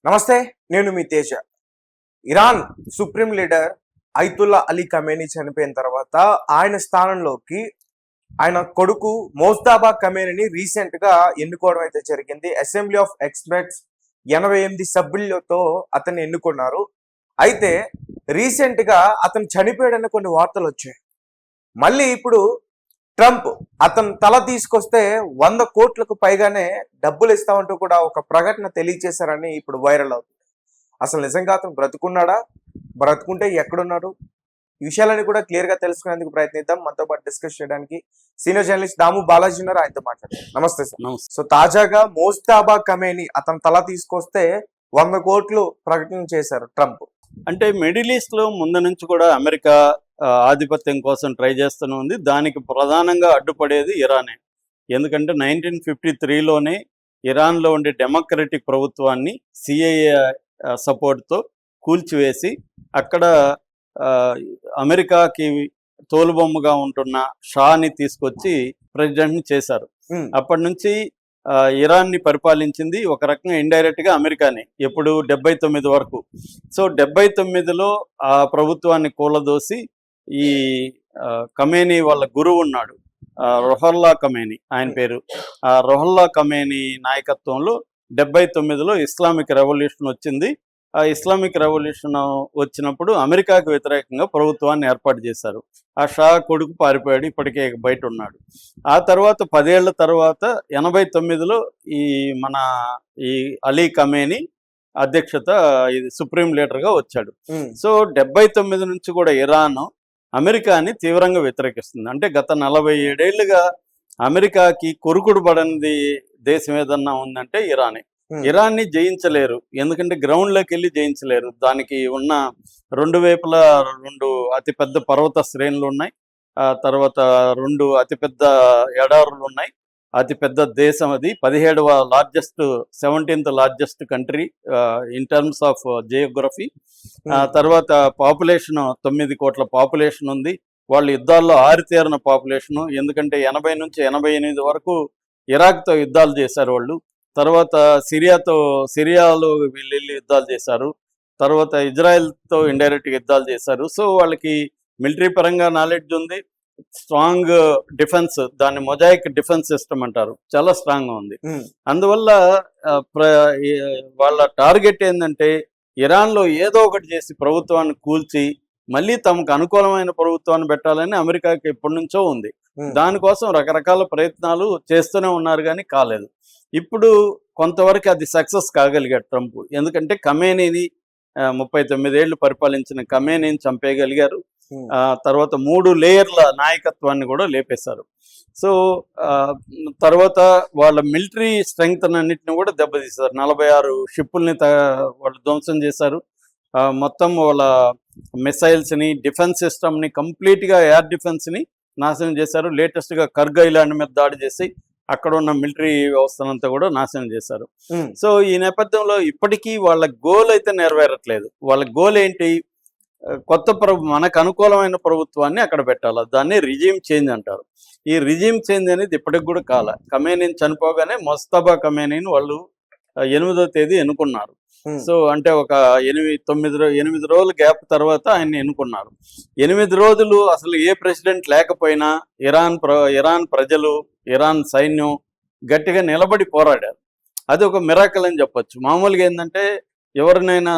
నమస్తే, నేను మీ Teja. Iran supreme leader Ayatollah Ali Khamenei చనిపోయిన తర్వాత ఆయన స్థానంలోకి ఆయన కొడుకు మోజ్తబా ఖమేనీని రీసెంట్ గా ఎన్నుకోవడం అయితే జరిగింది. అసెంబ్లీ ఆఫ్ ఎక్స్పర్ట్స్ 88 సభ్యులతో అతన్ని ఎన్నుకున్నారు. అయితే రీసెంట్ గా అతను చనిపోయాడన్న కొన్ని వార్తలు వచ్చాయి. మళ్ళీ ఇప్పుడు ట్రంప్ అతను తల తీసుకొస్తే 100 కోట్లకు పైగానే డబ్బులు ఇస్తామంటూ కూడా ఒక ప్రకటన తెలియజేశారని ఇప్పుడు వైరల్ అవుతుంది. అసలు నిజంగా అతను బ్రతుకున్నాడా, బ్రతుకుంటే ఎక్కడున్నాడు, ఈ విషయాలని కూడా క్లియర్ గా తెలుసుకునేందుకు ప్రయత్నిద్దాం. మనతో పాటు డిస్కస్ చేయడానికి సీనియర్ జర్నలిస్ట్ దాము బాలాజీ ఉన్నారు, ఆయనతో మాట్లాడతాం. నమస్తే సార్. సో తాజాగా మోజ్తబా ఖమేనీ అతను తల తీసుకొస్తే 100 కోట్లు ప్రకటన చేశారు ట్రంప్. అంటే మిడిల్ ఈస్ట్ లో ముందు నుంచి కూడా అమెరికా ఆధిపత్యం కోసం ట్రై చేస్తూనే ఉంది. దానికి ప్రధానంగా అడ్డుపడేది ఇరానే. ఎందుకంటే 1953లోనే ఇరాన్లో ఉండే డెమోక్రటిక్ ప్రభుత్వాన్ని సిఐఏ సపోర్ట్తో కూల్చివేసి అక్కడ అమెరికాకి తోలుబొమ్మగా ఉంటున్న షాని తీసుకొచ్చి ప్రెసిడెంట్ని చేశారు. అప్పటి నుంచి ఇరాన్ని పరిపాలించింది ఒక రకంగా ఇండైరెక్ట్గా అమెరికానే, ఎప్పుడు 79 వరకు. సో 79లో ఆ ప్రభుత్వాన్ని కూలదోసి ఈ ఖమేనీ వాళ్ళ గురువు ఉన్నాడు, రొహల్లా ఖమేనీ ఆయన పేరు. ఆ రొహల్లా ఖమేనీ నాయకత్వంలో 79లో ఇస్లామిక్ రెవల్యూషన్ వచ్చింది. ఆ ఇస్లామిక్ రెవల్యూషన్ వచ్చినప్పుడు అమెరికాకు వ్యతిరేకంగా ప్రభుత్వాన్ని ఏర్పాటు చేశారు. ఆ షా కొడుకు పారిపోయాడు, ఇప్పటికే బయట ఉన్నాడు. ఆ తర్వాత 10 ఏళ్ల తర్వాత 89లో ఈ అలీ ఖమేనీ అధ్యక్షత ఇది సుప్రీం లీడర్గా వచ్చాడు. సో 79 నుంచి కూడా ఇరాన్ అమెరికాని తీవ్రంగా వ్యతిరేకిస్తుంది. అంటే గత 47 ఏళ్లుగా అమెరికాకి కొరుకుడు పడనిది దేశం ఏదన్నా ఉందంటే ఇరానే. ఇరాన్ని జయించలేరు, ఎందుకంటే గ్రౌండ్లోకి వెళ్ళి జయించలేరు. దానికి ఉన్న 2 వైపులా 2 అతిపెద్ద పర్వత శ్రేణులు ఉన్నాయి, తర్వాత 2 అతిపెద్ద ఎడారులు ఉన్నాయి. అతిపెద్ద దేశం అది, 17th largest country in terms of Geography. తర్వాత పాపులేషన్ 9 కోట్ల పాపులేషన్ ఉంది. వాళ్ళు యుద్ధాల్లో ఆరితేరిన పాపులేషను, ఎందుకంటే 80 నుంచి 88 వరకు ఇరాక్తో యుద్ధాలు చేశారు వాళ్ళు. తర్వాత సిరియాలో వీళ్ళు యుద్ధాలు చేశారు. తర్వాత ఇజ్రాయెల్తో ఇండైరెక్ట్గా యుద్ధాలు చేశారు. సో వాళ్ళకి మిలిటరీ పరంగా నాలెడ్జ్ ఉంది, స్ట్రాంగ్ డిఫెన్స్, దాన్ని మొజాయిక్ డిఫెన్స్ సిస్టమ్ అంటారు, చాలా స్ట్రాంగ్గా ఉంది. అందువల్ల వాళ్ళ టార్గెట్ ఏంటంటే ఇరాన్లో ఏదో ఒకటి చేసి ప్రభుత్వాన్ని కూల్చి మళ్ళీ తమకు అనుకూలమైన ప్రభుత్వాన్ని పెట్టాలని అమెరికాకి ఎప్పటి నుంచో ఉంది. దానికోసం రకరకాల ప్రయత్నాలు చేస్తూనే ఉన్నారు, కానీ కాలేదు. ఇప్పుడు కొంతవరకు అది సక్సెస్ కాగలిగాడు ట్రంప్, ఎందుకంటే ఖమేనీని 39 ఏళ్ళు పరిపాలించిన ఖమేనీని చంపేయగలిగారు. తర్వాత 3 లేయర్ల నాయకత్వాన్ని కూడా లేపేశారు. సో తర్వాత వాళ్ళ మిలిటరీ స్ట్రెంగ్త్ అన్నింటిని కూడా దెబ్బతీశారు. 46 షిప్పుల్ని వాళ్ళు ధ్వంసం చేశారు. మొత్తం వాళ్ళ మిసైల్స్ని, డిఫెన్స్ సిస్టమ్ని, కంప్లీట్గా ఎయిర్ డిఫెన్స్ని నాశనం చేశారు. లేటెస్ట్గా కర్గ్ ఐలాండ్ మీద దాడి చేసి అక్కడ ఉన్న మిలిటరీ వ్యవస్థనంతా కూడా నాశనం చేశారు. సో ఈ నేపథ్యంలో ఇప్పటికీ వాళ్ళ గోల్ అయితే నెరవేరట్లేదు. వాళ్ళ గోల్ ఏంటి? మనకు అనుకూలమైన ప్రభుత్వాన్ని అక్కడ పెట్టాలి, దాన్ని రిజీమ్ చేంజ్ అంటారు. ఈ రిజీమ్ చేంజ్ అనేది ఇప్పటికి కూడా కాల. ఖమేనీని చనిపోగానే మోజ్తబా ఖమేనీని వాళ్ళు 8వ తేదీ ఎన్నుకున్నారు. సో అంటే ఒక 8 రోజుల గ్యాప్ తర్వాత ఆయన్ని ఎన్నుకున్నారు. 8 రోజులు అసలు ఏ ప్రెసిడెంట్ లేకపోయినా ఇరాన్ ప్రజలు, ఇరాన్ సైన్యం గట్టిగా నిలబడి పోరాడారు. అది ఒక మిరాకిల్ అని చెప్పొచ్చు. మామూలుగా ఏంటంటే ఎవరినైనా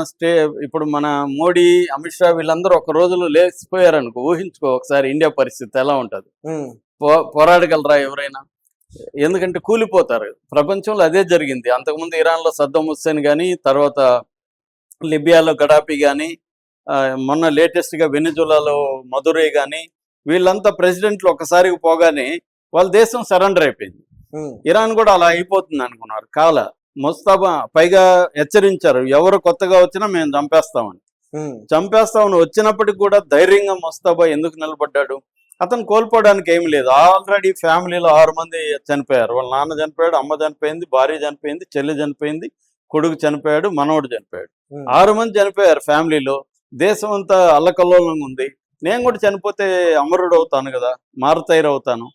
ఇప్పుడు మన మోడీ, అమిత్ షా వీళ్ళందరూ ఒక రోజులో లేచిపోయారనుకో, ఊహించుకో ఒకసారి ఇండియా పరిస్థితి ఎలా ఉంటుంది. పోరాడగలరా ఎవరైనా? ఎందుకంటే కూలిపోతారు. ప్రపంచంలో అదే జరిగింది. అంతకుముందు ఇరాన్లో సద్దాం హుస్సేన్ కానీ, తర్వాత లిబియాలో గడాఫీ కానీ, మొన్న లేటెస్ట్గా వెనిజులాలో మదురై కానీ, వీళ్ళంతా ప్రెసిడెంట్లు ఒకసారికి పోగానే వాళ్ళ దేశం సరెండర్ అయిపోయింది. ఇరాన్ కూడా అలా అయిపోతుంది అనుకున్నారు. మోజ్తబా పైగా హెచ్చరించారు, ఎవరు కొత్తగా వచ్చినా మేము చంపేస్తామని వచ్చినప్పటికి కూడా ధైర్యంగా మోజ్తబా ఎందుకు నిలబడ్డాడు? అతను కోల్పోవడానికి ఏమి లేదు. ఆల్రెడీ ఫ్యామిలీలో 6 మంది చనిపోయారు. వాళ్ళ నాన్న చనిపోయాడు, అమ్మ చనిపోయింది, భార్య చనిపోయింది, చెల్లి చనిపోయింది, కొడుకు చనిపోయాడు, మనవడు చనిపోయాడు. 6 మంది చనిపోయారు ఫ్యామిలీలో. దేశం అంతా అల్లకల్లోలంగా ఉంది. నేను కూడా చనిపోతే అమరుడు అవుతాను కదా, మారుతైరు అవుతాను.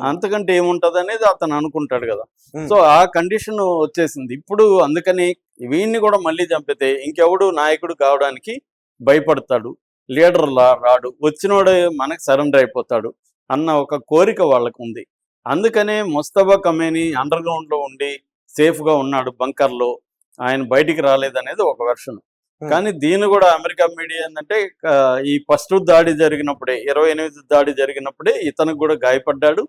అంతకంటే ఏముంటది అనేది అతను అనుకుంటాడు కదా. Hmm. సో ఆ కండిషన్ వచ్చేసింది ఇప్పుడు. అందుకని వీడిని కూడా మళ్ళీ చంపితే ఇంకెవడు నాయకుడు కావడానికి భయపడతాడు, లీడర్ రాడు, వచ్చినోడు మనకు సరెండర్ అయిపోతాడు అన్న ఒక కోరిక వాళ్ళకు ఉంది. అందుకనే ముస్తఫా ఖమేనీ అండర్ గ్రౌండ్ లో ఉండి సేఫ్ గా ఉన్నాడు బంకర్లో, ఆయన బయటికి రాలేదనేది ఒక వెర్షన్. కానీ దీన్ని కూడా అమెరికా మీడియా ఏంటంటే ఈ ఫస్ట్ దాడి జరిగినప్పుడే 28 దాడి జరిగినప్పుడే ఇతనికి కూడా గాయపడ్డాడు,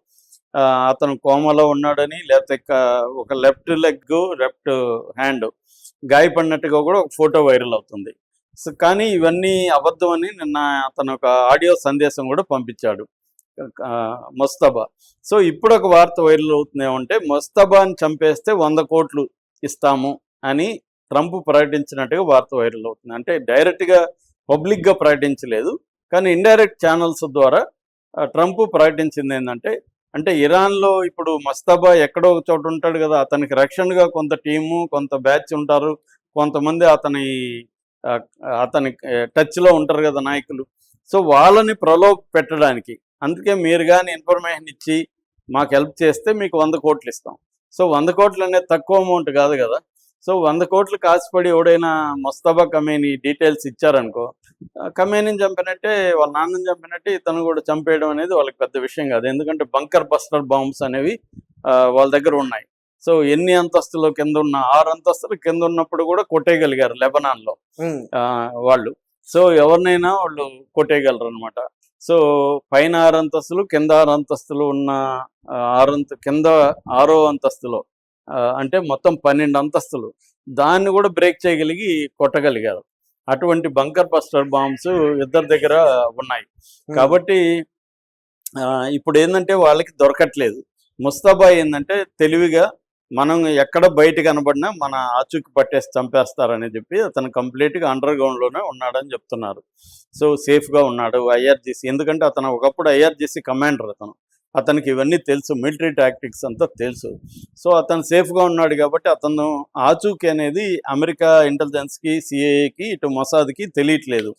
అతను కోమాలో ఉన్నాడని, లేకపోతే ఒక లెఫ్ట్ లెగ్ లెఫ్ట్ హ్యాండ్ గాయపడినట్టుగా కూడా ఒక ఫోటో వైరల్ అవుతుంది. సో కానీ ఇవన్నీ అబద్ధం అని నిన్న అతను ఒక ఆడియో సందేశం కూడా పంపించాడు ముస్తఫా. సో ఇప్పుడు ఒక వార్త వైరల్ అవుతుంది ఏమంటే ముస్తఫాని చంపేస్తే 100 కోట్లు ఇస్తాము అని ట్రంప్ ప్రకటించినట్టుగా వార్త వైరల్ అవుతుంది. అంటే డైరెక్ట్గా పబ్లిక్గా ప్రకటించలేదు, కానీ ఇండైరెక్ట్ ఛానల్స్ ద్వారా ట్రంప్ ప్రకటించింది ఏంటంటే, అంటే ఇరాన్లో ఇప్పుడు ముస్తఫా ఎక్కడో ఒక చోట ఉంటాడు కదా, అతనికి రక్షణగా కొంత టీము కొంత బ్యాచ్ ఉంటారు, కొంతమంది అతని టచ్లో ఉంటారు కదా నాయకులు. సో వాళ్ళని ప్రలోభ పెట్టడానికి, అందుకే మీరు కానీ ఇన్ఫర్మేషన్ ఇచ్చి మాకు హెల్ప్ చేస్తే మీకు 100 కోట్లు ఇస్తాం. సో 100 కోట్లు అనేది తక్కువ అమౌంట్ కాదు కదా. సో 100 కోట్లు కాసిపడి ఎవడైనా ముస్తఫా ఖమేనీ డీటెయిల్స్ ఇచ్చారనుకో, ఖమేనీని చంపినట్టే, వాళ్ళ నాన్నని చంపినట్టే ఇతను కూడా చంపేయడం అనేది వాళ్ళకి పెద్ద విషయం కాదు. ఎందుకంటే బంకర్ బస్టర్ బాంబ్స్ అనేవి వాళ్ళ దగ్గర ఉన్నాయి. సో ఎన్ని అంతస్తులు కింద ఉన్న 6 అంతస్తులు కింద ఉన్నప్పుడు కూడా కొట్టేయగలిగారు లెబనాన్లో వాళ్ళు. సో ఎవరినైనా వాళ్ళు కొట్టేయగలరు అనమాట. సో పైన 6 అంతస్తులు కింద 6 అంతస్తులు ఉన్న కింద 6వ అంతస్తులో అంటే మొత్తం 12 అంతస్తులు, దాన్ని కూడా బ్రేక్ చేయగలిగి కొట్టగలిగారు. అటువంటి బంకర్ బస్టర్ బాంబ్స్ ఇద్దరి దగ్గర ఉన్నాయి. కాబట్టి ఇప్పుడు ఏంటంటే వాళ్ళకి దొరకట్లేదు. ముస్తఫా ఏంటంటే తెలివిగా మనం ఎక్కడ బయట కనబడినా మన ఆచూకి పట్టేసి చంపేస్తారని చెప్పి అతను కంప్లీట్గా అండర్ గ్రౌండ్లోనే ఉన్నాడని చెప్తున్నారు. సో సేఫ్గా ఉన్నాడు ఐఆర్జీసీ, ఎందుకంటే అతను ఒకప్పుడు ఐఆర్జీసీ కమాండర్, అతనికి ఇవన్నీ తెలుసు, మిలిటరీ టాక్టిక్స్ అంతా తెలుసు. సో అతను సేఫ్గా ఉన్నాడు కాబట్టి అతను ఆచూకీ అనేది అమెరికా ఇంటెలిజెన్స్కి, సిఐఏకి, ఇటు మొసాద్కి తెలియట్లేదు.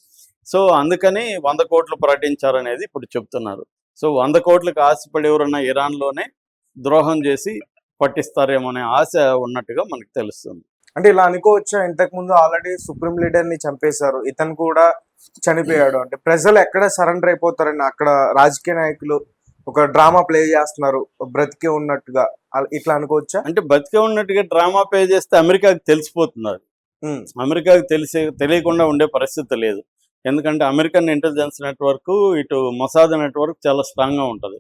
సో అందుకని 100 కోట్లు ప్రకటించారనేది ఇప్పుడు చెప్తున్నారు. సో 100 కోట్లకు ఆశపడి ఎవరన్నా ఇరాన్లోనే ద్రోహం చేసి పట్టిస్తారేమో అనే ఆశ ఉన్నట్టుగా మనకు తెలుస్తుంది. అంటే ఇలా అనుకోవచ్చా, ఇంతకు ముందు ఆల్రెడీ సుప్రీం లీడర్ ని చంపేశారు, ఇతను కూడా చనిపోయాడు, అంటే ప్రజలు ఎక్కడ సరెండర్ అయిపోతారని అక్కడ రాజకీయ నాయకులు ఒక డ్రామా ప్లే చేస్తున్నారు బ్రతికే ఉన్నట్టుగా, ఇట్లా అనుకోవచ్చా? అంటే బతికే ఉన్నట్టుగా డ్రామా ప్లే చేస్తే అమెరికాకి తెలిసిపోతున్నారు. అమెరికాకి తెలియకుండా ఉండే పరిస్థితి లేదు. ఎందుకంటే అమెరికన్ ఇంటెలిజెన్స్ నెట్వర్క్, ఇటు మొసాద్ నెట్వర్క్ చాలా స్ట్రాంగ్ గా ఉంటుంది.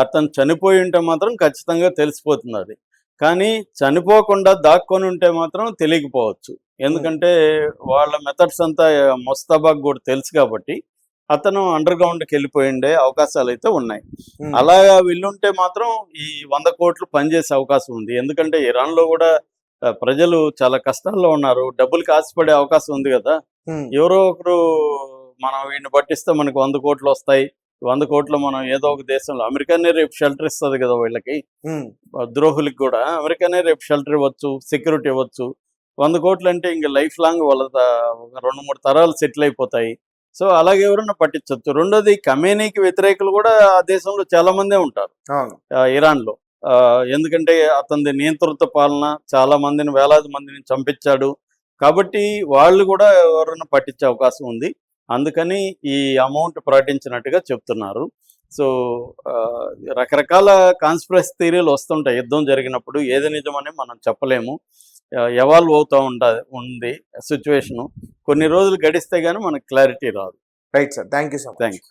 అతను చనిపోయి ఉంటే మాత్రం ఖచ్చితంగా తెలిసిపోతుంది అది. కానీ చనిపోకుండా దాక్కొని ఉంటే మాత్రం తెలియకపోవచ్చు. ఎందుకంటే వాళ్ళ మెథడ్స్ అంతా ముస్తఫాకు కూడా తెలుసు కాబట్టి అతను అండర్ గ్రౌండ్కి వెళ్ళిపోయి ఉండే అవకాశాలు అయితే ఉన్నాయి. అలాగా వెళ్ళుంటే మాత్రం ఈ 100 కోట్లు పనిచేసే అవకాశం ఉంది. ఎందుకంటే ఇరాన్లో కూడా ప్రజలు చాలా కష్టాల్లో ఉన్నారు, డబ్బులు ఆశపడే అవకాశం ఉంది కదా. ఎవరో ఒకరు మనం వీడిని పట్టిస్తే మనకు 100 కోట్లు వస్తాయి, 100 కోట్లు మనం ఏదో ఒక దేశంలో, అమెరికానే రేపు షెల్టర్ ఇస్తుంది కదా వీళ్ళకి, ద్రోహులకి కూడా అమెరికానే రేపు షెల్టర్ ఇవ్వచ్చు, సెక్యూరిటీ ఇవ్వచ్చు. 100 కోట్లు అంటే ఇంక లైఫ్ లాంగ్ వాళ్ళ 2-3 తరాలు సెటిల్ అయిపోతాయి. సో అలాగే ఎవరన్నా పట్టించవచ్చు. రెండోది, ఖమేనీకి వ్యతిరేకులు కూడా ఆ దేశంలో చాలా మందే ఉంటారు ఇరాన్లో. ఎందుకంటే అతని నియంతృత్వ పాలన, చాలా మందిని, వేలాది మందిని చంపించాడు కాబట్టి వాళ్ళు కూడా ఎవరైనా పట్టించే అవకాశం ఉంది. అందుకని ఈ అమౌంట్ ప్రకటించినట్టుగా చెప్తున్నారు. సో రకరకాల కాన్స్పిరసీ థియరీలు వస్తుంటాయి యుద్ధం జరిగినప్పుడు, ఏది నిజమని మనం చెప్పలేము. ఎవాల్వ్ అవుతూ ఉంది సిచ్యువేషను. కొన్ని రోజులు గడిస్తే కానీ మనకు క్లారిటీ రాదు. Right sir, thank you so much. Thank you.